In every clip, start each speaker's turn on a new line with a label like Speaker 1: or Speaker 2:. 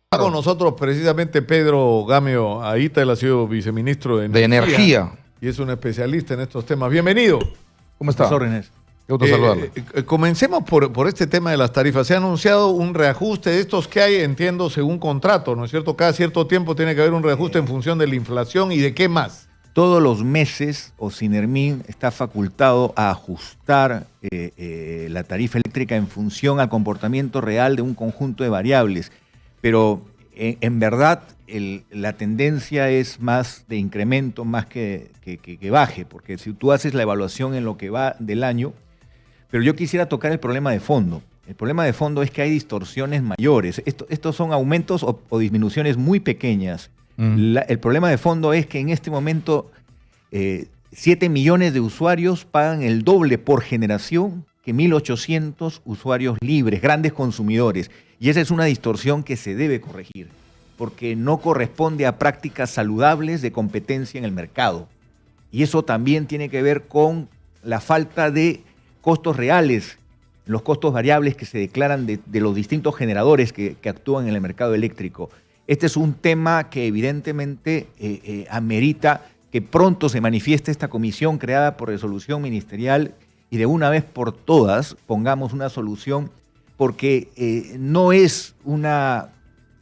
Speaker 1: Con nosotros precisamente Pedro Gamio Aita, él ha sido viceministro de Energía y es un especialista en estos temas. Bienvenido.
Speaker 2: ¿Cómo está?
Speaker 3: Órdenes.
Speaker 2: Qué gusto saludarlo.
Speaker 1: Comencemos por este tema de las tarifas. Se ha anunciado un reajuste de estos que hay, entiendo, según contrato, ¿no es cierto? Cada cierto tiempo tiene que haber un reajuste en función de la inflación y de qué más.
Speaker 3: Todos los meses Ocinermin está facultado a ajustar la tarifa eléctrica en función al comportamiento real de un conjunto de variables. Pero en verdad la tendencia es más de incremento más que baje, porque si tú haces la evaluación en lo que va del año, pero yo quisiera tocar el problema de fondo. El problema de fondo es que hay distorsiones mayores. Estos son aumentos o disminuciones muy pequeñas. El problema de fondo es que en este momento 7 millones de usuarios pagan el doble por generación que 1.800 usuarios libres, grandes consumidores. Y esa es una distorsión que se debe corregir, porque no corresponde a prácticas saludables de competencia en el mercado. Y eso también tiene que ver con la falta de costos reales, los costos variables que se declaran de los distintos generadores que actúan en el mercado eléctrico. Este es un tema que evidentemente amerita que pronto se manifieste esta comisión creada por resolución ministerial y de una vez por todas pongamos una solución, porque no es una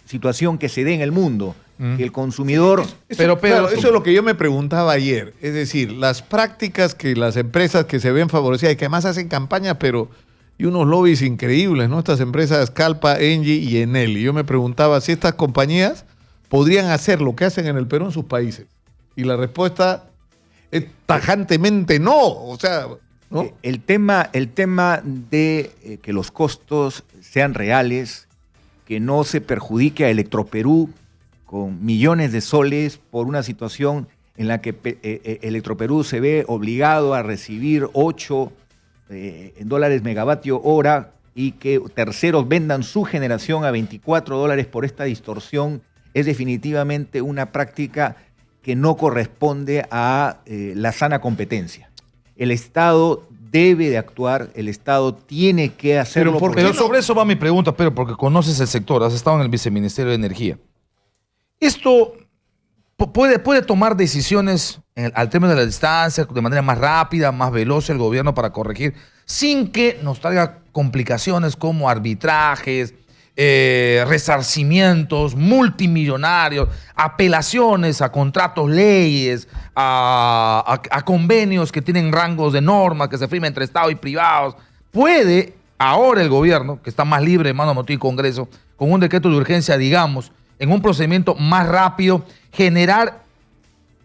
Speaker 3: situación que se dé en el mundo, que el consumidor...
Speaker 1: Pero eso es lo que yo me preguntaba ayer. Es decir, las prácticas que las empresas que se ven favorecidas y que además hacen campañas, pero y unos lobbies increíbles, ¿no? Estas empresas Calpa, Engie y Enel. Y yo me preguntaba si estas compañías podrían hacer lo que hacen en el Perú en sus países. Y la respuesta es tajantemente no. O sea... ¿no?
Speaker 3: El tema de que los costos sean reales, que no se perjudique a Electroperú con millones de soles por una situación en la que Electroperú se ve obligado a recibir 8 dólares megavatio hora y que terceros vendan su generación a 24 dólares por esta distorsión, es definitivamente una práctica que no corresponde a la sana competencia. El Estado debe de actuar, el Estado tiene que hacerlo.
Speaker 2: Pero sobre eso va mi pregunta, pero porque conoces el sector, has estado en el Viceministerio de Energía. Esto puede tomar decisiones al término de la distancia, de manera más rápida, más veloz el gobierno para corregir, sin que nos traiga complicaciones como arbitrajes, resarcimientos multimillonarios, apelaciones a contratos, leyes, a convenios que tienen rangos de norma que se firman entre Estado y privados. Puede ahora el gobierno, que está más libre de mano motivo y Congreso, con un decreto de urgencia, digamos, en un procedimiento más rápido, generar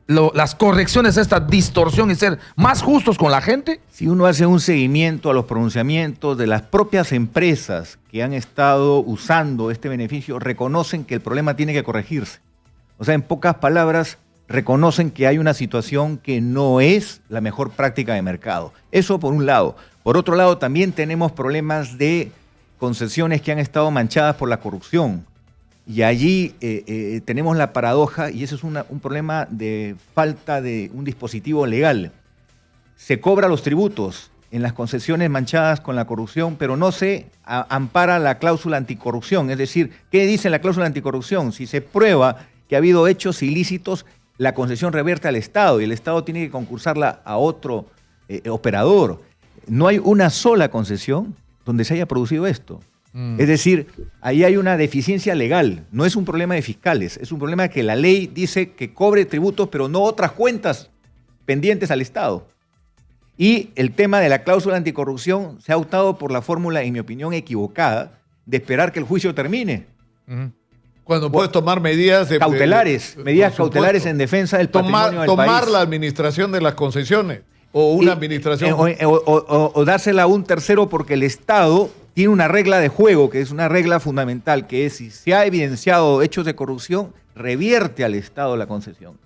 Speaker 2: las correcciones a esta distorsión y ser más justos con la gente?
Speaker 3: Si uno hace un seguimiento a los pronunciamientos de las propias empresas que han estado usando este beneficio, reconocen que el problema tiene que corregirse. O sea, en pocas palabras, reconocen que hay una situación que no es la mejor práctica de mercado. Eso por un lado. Por otro lado, también tenemos problemas de concesiones que han estado manchadas por la corrupción. Y allí tenemos la paradoja, y eso es un problema de falta de un dispositivo legal. Se cobra los tributos en las concesiones manchadas con la corrupción, pero no se ampara la cláusula anticorrupción. Es decir, ¿qué dice la cláusula anticorrupción? Si se prueba que ha habido hechos ilícitos, la concesión reverte al Estado y el Estado tiene que concursarla a otro operador. No hay una sola concesión donde se haya producido esto. Es decir, ahí hay una deficiencia legal, no es un problema de fiscales, es un problema de que la ley dice que cobre tributos, pero no otras cuentas pendientes al Estado. Y el tema de la cláusula anticorrupción se ha optado por la fórmula, en mi opinión, equivocada, de esperar que el juicio termine.
Speaker 1: Cuando puedes tomar medidas
Speaker 3: cautelares, medidas cautelares en defensa del patrimonio del país.
Speaker 1: Tomar la administración de las concesiones o una administración...
Speaker 3: O dársela a un tercero, porque el Estado tiene una regla de juego, que es una regla fundamental, que es si se ha evidenciado hechos de corrupción, revierte al Estado la concesión.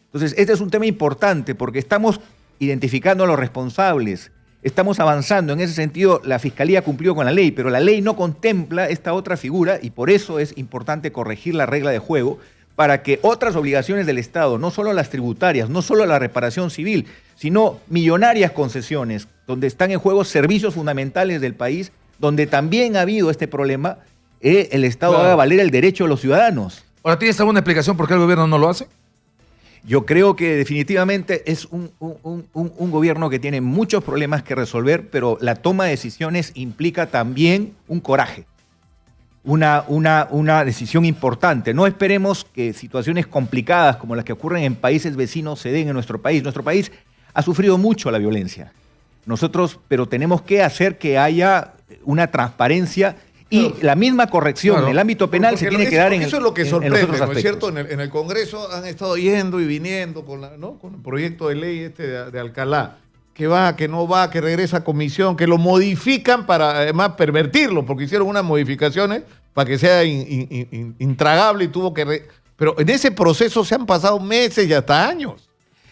Speaker 3: Entonces, este es un tema importante porque estamos identificando a los responsables, estamos avanzando. En ese sentido, la Fiscalía cumplió con la ley, pero la ley no contempla esta otra figura y por eso es importante corregir la regla de juego, para que otras obligaciones del Estado, no solo las tributarias, no solo la reparación civil, sino millonarias concesiones, donde están en juego servicios fundamentales del país, donde también ha habido este problema, el Estado haga valer el derecho de los ciudadanos.
Speaker 2: Ahora, ¿tienes alguna explicación por qué el gobierno no lo hace?
Speaker 3: Yo creo que definitivamente es un gobierno que tiene muchos problemas que resolver, pero la toma de decisiones implica también un coraje, una decisión importante. No esperemos que situaciones complicadas como las que ocurren en países vecinos se den en nuestro país. Nuestro país ha sufrido mucho la violencia. Pero tenemos que hacer que haya una transparencia y la misma corrección en el ámbito penal se tiene que dar en
Speaker 1: eso es lo que sorprende,
Speaker 3: en los otros
Speaker 1: ¿no es
Speaker 3: aspectos.
Speaker 1: cierto? En el Congreso han estado yendo y viniendo con el proyecto de ley de Alcalá, que va, que no va, que regresa a comisión, que lo modifican para además pervertirlo, porque hicieron unas modificaciones para que sea intragable y tuvo que... Pero en ese proceso se han pasado meses y hasta años.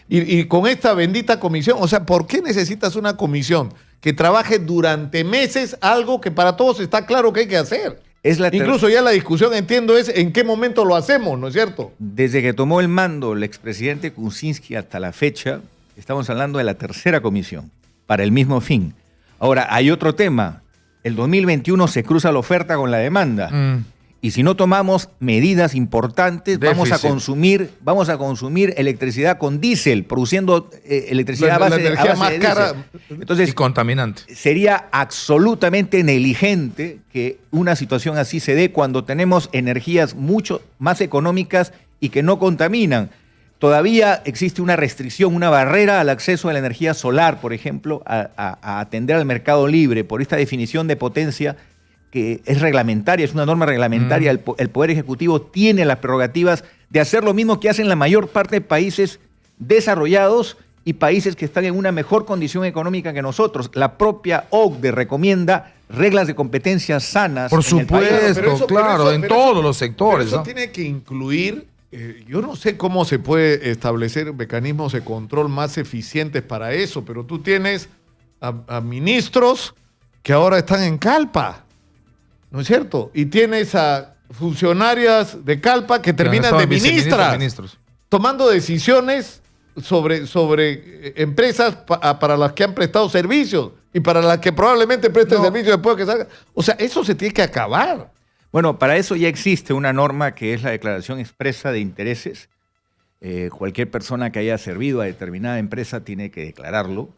Speaker 1: Y con esta bendita comisión, o sea, ¿por qué necesitas una comisión que trabaje durante meses algo que para todos está claro que hay que hacer? Incluso ya la discusión, entiendo, es en qué momento lo hacemos, ¿no es cierto?
Speaker 3: Desde que tomó el mando el expresidente Kuczynski hasta la fecha, estamos hablando de la tercera comisión, para el mismo fin. Ahora, hay otro tema. El 2021 se cruza la oferta con la demanda. Y si no tomamos medidas importantes, vamos a consumir electricidad con diésel, produciendo electricidad
Speaker 1: la
Speaker 3: a base
Speaker 1: energía más
Speaker 3: de
Speaker 1: cara.
Speaker 3: diésel. Entonces,
Speaker 2: Y contaminante.
Speaker 3: sería absolutamente negligente que una situación así se dé cuando tenemos energías mucho más económicas y que no contaminan. Todavía existe una restricción, una barrera al acceso a la energía solar, por ejemplo, a atender al mercado libre por esta definición de potencia que es reglamentaria, es una norma reglamentaria. El Poder Ejecutivo tiene las prerrogativas de hacer lo mismo que hacen la mayor parte de países desarrollados y países que están en una mejor condición económica que nosotros. La propia OCDE recomienda reglas de competencia sanas.
Speaker 2: Por
Speaker 3: en el país.
Speaker 2: supuesto, claro, en todos los sectores.
Speaker 1: Eso
Speaker 2: ¿no?
Speaker 1: tiene que incluir, yo no sé cómo se puede establecer mecanismos de control más eficientes para eso, pero tú tienes a ministros que ahora están en Calpa, ¿no es cierto? Y tienes a funcionarias de Calpa que terminan de ministras, tomando decisiones sobre empresas para las que han prestado servicios y para las que probablemente presten servicios después de que salga. O sea, eso se tiene que acabar.
Speaker 3: Bueno, para eso ya existe una norma que es la declaración expresa de intereses. Cualquier persona que haya servido a determinada empresa tiene que declararlo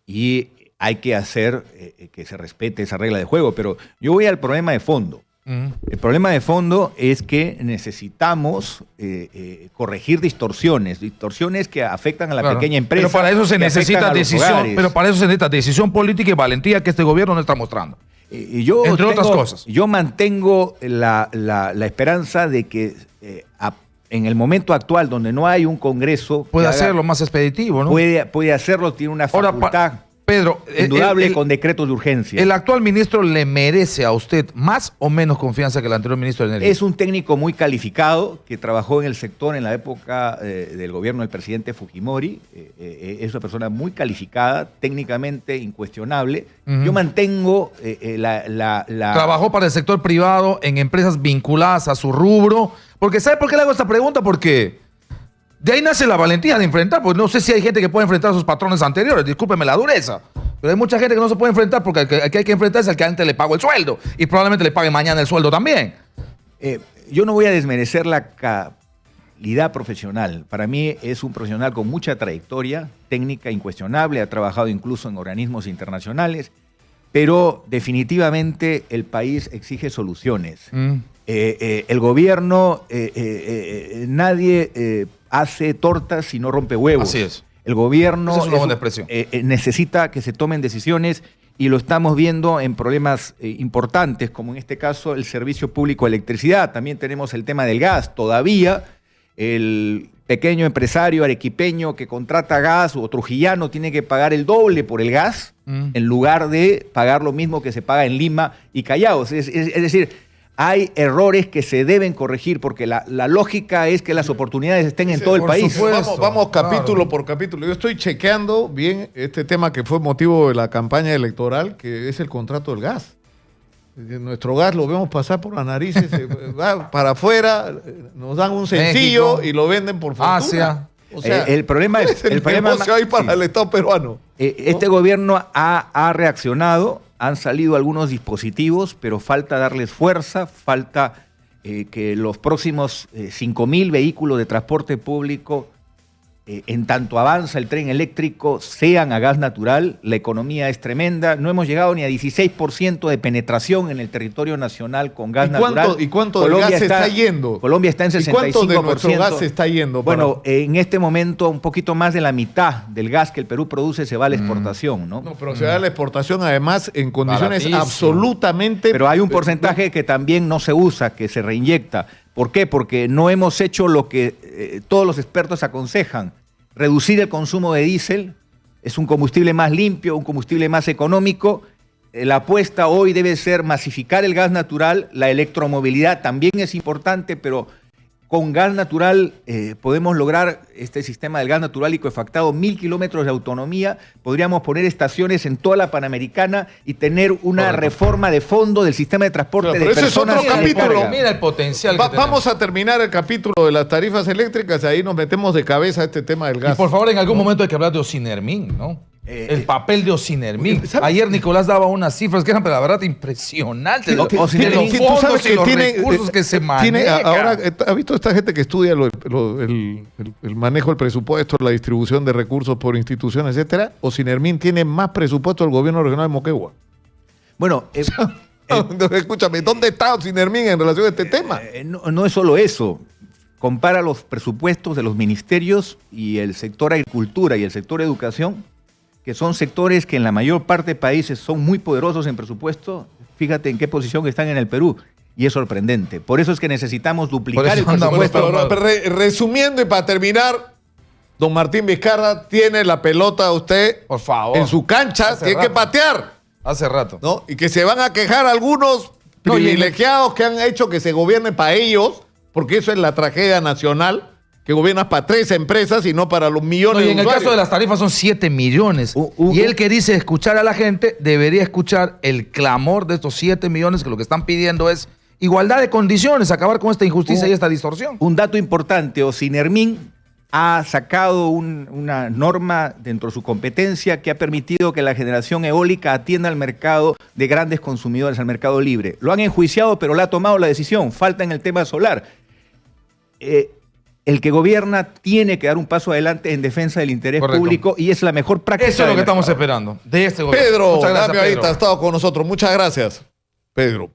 Speaker 3: y hay que hacer que se respete esa regla de juego. Pero yo voy al problema de fondo. El problema de fondo es que necesitamos corregir distorsiones que afectan a la pequeña empresa.
Speaker 2: Pero para eso se necesita decisión, decisión política y valentía que este gobierno no está mostrando. Entre otras cosas.
Speaker 3: Yo mantengo la esperanza de que en el momento actual, donde no hay un Congreso...
Speaker 2: Puede hacerlo más expeditivo, ¿no?
Speaker 3: Puede hacerlo, tiene una facultad...
Speaker 2: Pedro,
Speaker 3: indudable con decretos de urgencia.
Speaker 2: ¿El actual ministro le merece a usted más o menos confianza que el anterior ministro de Energía?
Speaker 3: Es un técnico muy calificado que trabajó en el sector en la época del gobierno del presidente Fujimori. Es una persona muy calificada, técnicamente incuestionable. Yo mantengo
Speaker 2: Trabajó para el sector privado en empresas vinculadas a su rubro. Porque ¿sabe por qué le hago esta pregunta? Porque... de ahí nace la valentía de enfrentar, porque no sé si hay gente que puede enfrentar a sus patrones anteriores, discúlpeme la dureza, pero hay mucha gente que no se puede enfrentar porque el que hay que enfrentar es el que antes le pagó el sueldo y probablemente le pague mañana el sueldo también.
Speaker 3: Yo no voy a desmerecer la calidad profesional. Para mí es un profesional con mucha trayectoria técnica incuestionable, ha trabajado incluso en organismos internacionales, pero definitivamente el país exige soluciones. El gobierno, nadie hace tortas si no rompe huevos.
Speaker 2: Así es.
Speaker 3: El gobierno
Speaker 2: esa es una buena expresión.
Speaker 3: Necesita que se tomen decisiones y lo estamos viendo en problemas importantes, como en este caso el servicio público de electricidad. También tenemos el tema del gas. Todavía el pequeño empresario arequipeño que contrata gas o trujillano tiene que pagar el doble por el gas en lugar de pagar lo mismo que se paga en Lima y Callao. Es decir, hay errores que se deben corregir porque la lógica es que las oportunidades estén en todo el país.
Speaker 1: Vamos capítulo por capítulo. Yo estoy chequeando bien este tema que fue motivo de la campaña electoral, que es el contrato del gas. nuestro gas lo vemos pasar por las narices, va para afuera, nos dan un sencillo
Speaker 2: México,
Speaker 1: y lo venden por fortuna.
Speaker 2: Asia.
Speaker 1: O sea,
Speaker 3: el problema es...
Speaker 1: el
Speaker 3: problema
Speaker 1: negocio ahí para el Estado peruano.
Speaker 3: Este gobierno ha reaccionado, han salido algunos dispositivos, pero falta darles fuerza, falta que los próximos 5.000 vehículos de transporte público, en tanto avanza el tren eléctrico, sean a gas natural. La economía es tremenda. No hemos llegado ni a 16% de penetración en el territorio nacional con gas natural.
Speaker 1: ¿Y cuánto del gas se está yendo?
Speaker 3: Colombia está en 65%.
Speaker 1: ¿Y cuánto de nuestro gas se está yendo?
Speaker 3: Bueno, en este momento un poquito más de la mitad del gas que el Perú produce se va a la exportación, ¿no?
Speaker 1: No, pero se da la exportación además en condiciones
Speaker 2: Baratísimo.
Speaker 1: absolutamente...
Speaker 3: Pero hay un porcentaje que también no se usa, que se reinyecta. ¿Por qué? Porque no hemos hecho lo que todos los expertos aconsejan. Reducir el consumo de diésel, es un combustible más limpio, un combustible más económico. La apuesta hoy debe ser masificar el gas natural. La electromovilidad también es importante, pero con gas natural podemos lograr este sistema del gas natural licuefactado, 1.000 kilómetros de autonomía. Podríamos poner estaciones en toda la Panamericana y tener una reforma de fondo del sistema de transporte
Speaker 1: Pero
Speaker 3: de
Speaker 1: ese es
Speaker 3: personas.
Speaker 1: otro
Speaker 3: y de
Speaker 1: capítulo.
Speaker 3: carga.
Speaker 2: Mira el potencial que
Speaker 1: Vamos a terminar el capítulo de las tarifas eléctricas, ahí nos metemos de cabeza a este tema del
Speaker 2: Y
Speaker 1: gas.
Speaker 2: por favor, en algún momento hay que hablar de Ocinermin, ¿no? El papel de Ocinermin.
Speaker 1: ¿sabes?
Speaker 2: Ayer Nicolás daba unas cifras que eran, pero la verdad, impresionantes.
Speaker 3: Sí, Ocinermin,
Speaker 2: de los
Speaker 1: tú
Speaker 2: fondos
Speaker 1: sabes
Speaker 2: y
Speaker 1: que
Speaker 2: los
Speaker 1: tiene,
Speaker 2: recursos que se
Speaker 1: tiene,
Speaker 2: manejan.
Speaker 1: ahora, ¿ha visto esta gente que estudia el manejo del presupuesto, la distribución de recursos por instituciones, etcétera? Ocinermin tiene más presupuesto del gobierno regional de Moquegua.
Speaker 3: Bueno,
Speaker 1: Escúchame, ¿dónde está Ocinermin en relación a este tema?
Speaker 3: no es solo eso. Compara los presupuestos de los ministerios y el sector agricultura y el sector educación, que son sectores que en la mayor parte de países son muy poderosos en presupuesto. Fíjate en qué posición están en el Perú. Y es sorprendente. Por eso es que necesitamos duplicar el presupuesto.
Speaker 1: Resumiendo y para terminar, don Martín Vizcarra tiene la pelota usted
Speaker 2: Por favor.
Speaker 1: en su cancha,
Speaker 2: Hace
Speaker 1: tiene que
Speaker 2: rato.
Speaker 1: patear,
Speaker 2: Hace rato.
Speaker 1: ¿no? Y que se van a quejar algunos
Speaker 2: No, y en el-
Speaker 1: privilegiados que han hecho que se gobierne para ellos, porque eso es la tragedia nacional, que gobiernas para 3 empresas y no para los millones
Speaker 2: No, y
Speaker 1: de
Speaker 2: en el
Speaker 1: usuarios.
Speaker 2: caso de las tarifas son 7 millones. Y él que dice escuchar a la gente, debería escuchar el clamor de estos 7 millones que lo que están pidiendo es igualdad de condiciones, acabar con esta injusticia y esta distorsión.
Speaker 3: Un dato importante, Ocinermin ha sacado una norma dentro de su competencia que ha permitido que la generación eólica atienda al mercado de grandes consumidores, al mercado libre. Lo han enjuiciado, pero le ha tomado la decisión. Falta en el tema solar. El que gobierna tiene que dar un paso adelante en defensa del interés
Speaker 2: Correcto.
Speaker 3: público y es la mejor práctica.
Speaker 2: Eso es lo
Speaker 3: del
Speaker 2: que estamos
Speaker 3: mercado.
Speaker 2: esperando de este gobierno.
Speaker 1: Pedro,
Speaker 2: Muchas gracias,
Speaker 1: dame ahorita,
Speaker 2: Pedro.
Speaker 1: ha estado con nosotros. Muchas gracias, Pedro.